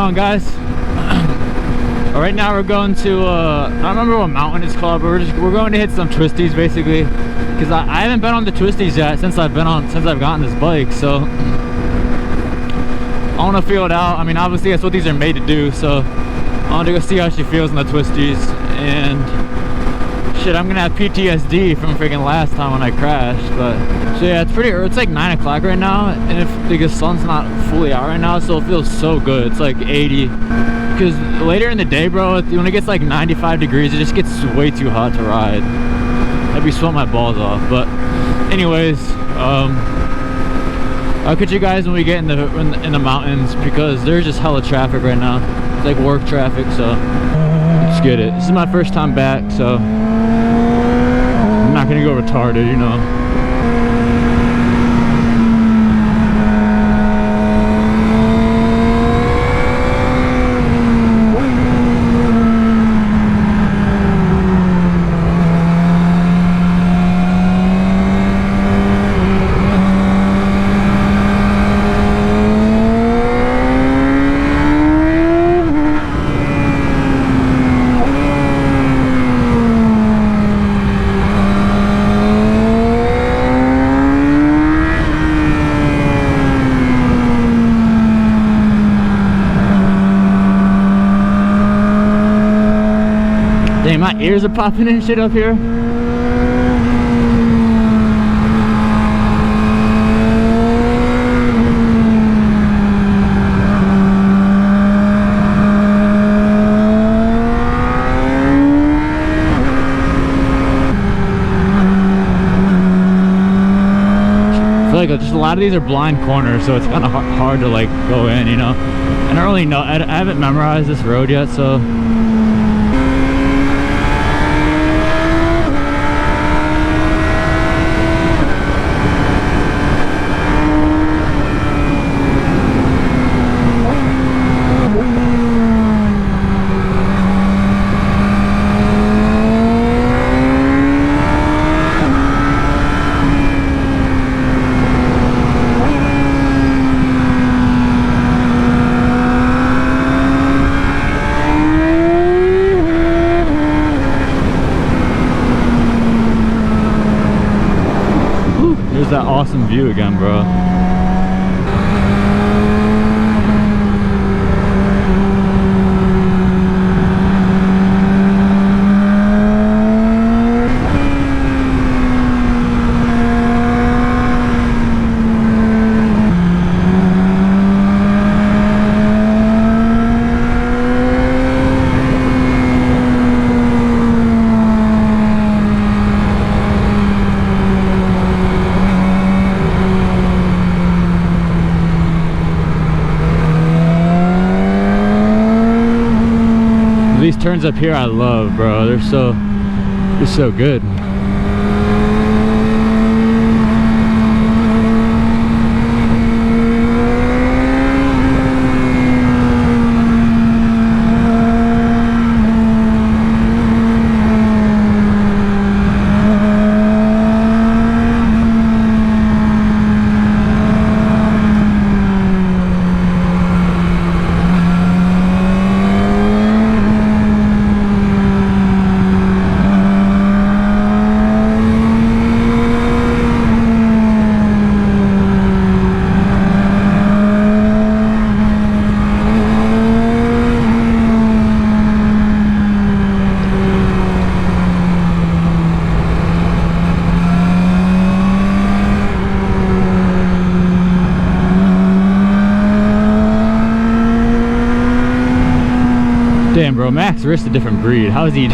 on, guys? Right now we're going to I don't remember what mountain it's called, but we're going to hit some twisties basically, because I haven't been on the twisties yet since I've gotten this bike. So I want to feel it out. I mean, obviously that's what these are made to do, so I want to go see how she feels in the twisties. And shit, I'm gonna have PTSD from freaking last time when I crashed. But so yeah, it's pretty early. It's like 9 o'clock right now, and if the sun's not fully out right now, so it feels so good. It's like 80, because later in the day, bro, when it gets like 95 degrees, it just gets way too hot to ride. I'd be sweating my balls off. But anyways, I'll catch you guys when we get in the mountains, because there's just hella traffic right now. It's like work traffic, so let's get it. This is my first time back, so I'm not gonna go retarded, you know. Dang, my ears are popping and shit up here. I feel like just a lot of these are blind corners, so it's kind of hard to like go in, you know. I don't really know. I haven't memorized this road yet, so. There's that awesome view again, bro. These turns up here I love, bro. They're so good. Damn, bro, Max Risk's a different breed. How is he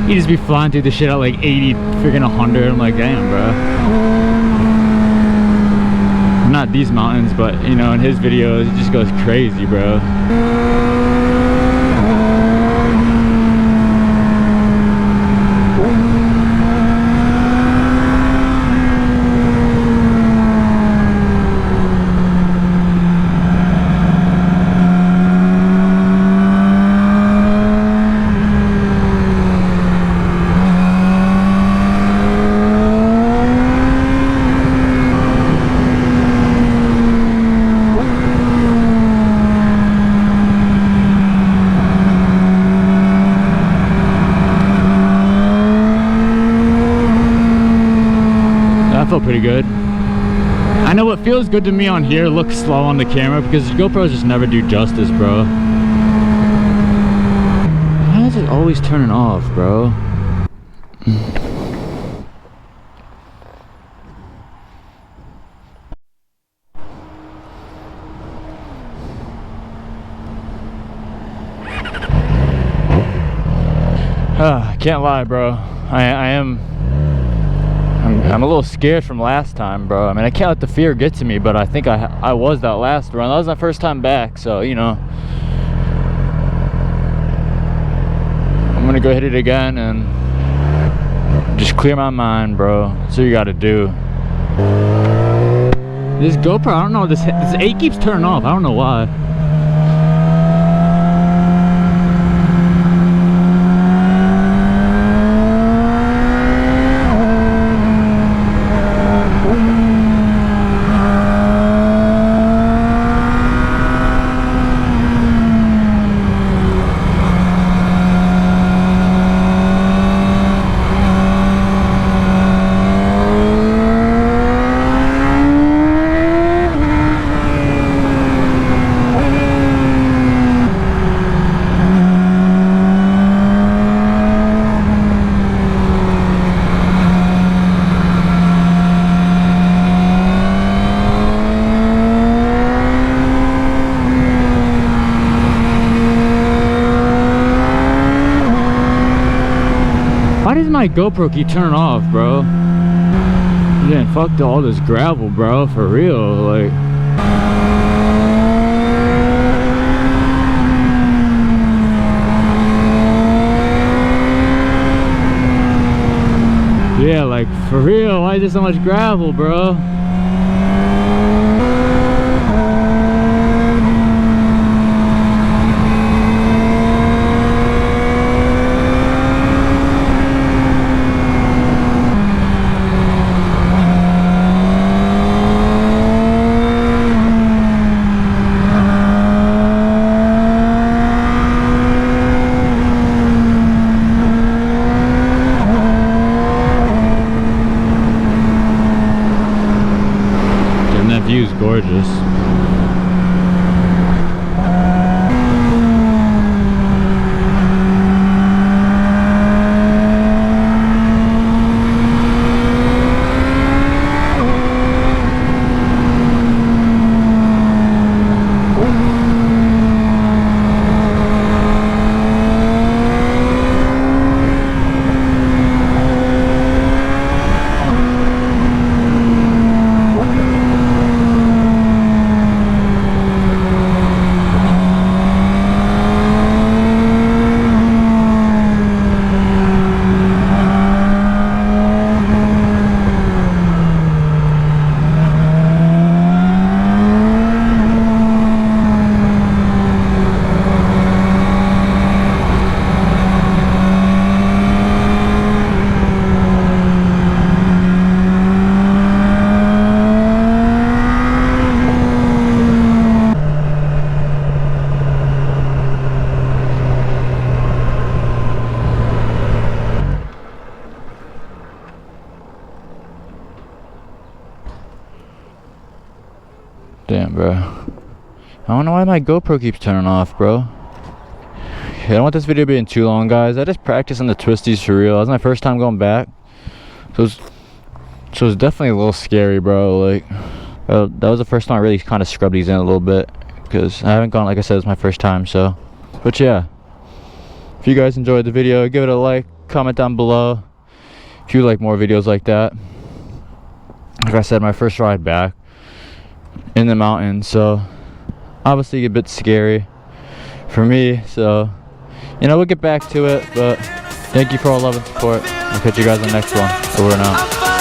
just be flying through the shit at like 80, freaking 100. I'm like, damn, bro. Not these mountains, but you know, in his videos, it just goes crazy, bro. felt pretty good. I know what feels good to me on here looks slow on the camera because GoPros just never do justice, bro. Why is it always turning off, bro? Can't lie, bro. I'm a little scared from last time, bro. I mean, I can't let the fear get to me, but I think I was that last run. That was my first time back, so you know, I'm gonna go hit it again and just clear my mind, bro. That's what you gotta do. This GoPro, I don't know, this 8 keeps turning off. I don't know why. Why does my GoPro keep turning off, bro? Yeah, fuck all this gravel, bro, for real, like. Yeah, like, for real, why is there so much gravel, bro? View's gorgeous. Damn, bro. I don't know why my GoPro keeps turning off, bro. Okay, I don't want this video being too long, guys. I just practiced on the twisties for real. That was my first time going back. So it was definitely a little scary, bro. Like, that was the first time I really kind of scrubbed these in a little bit. Because I haven't gone, like I said, it's my first time, so. But yeah. If you guys enjoyed the video, give it a like, comment down below if you like more videos like that. Like I said, my first ride back in the mountains, so obviously a bit scary for me, so you know, we'll get back to it. But thank you for all love and support. I'll catch you guys on the next one. Over and out.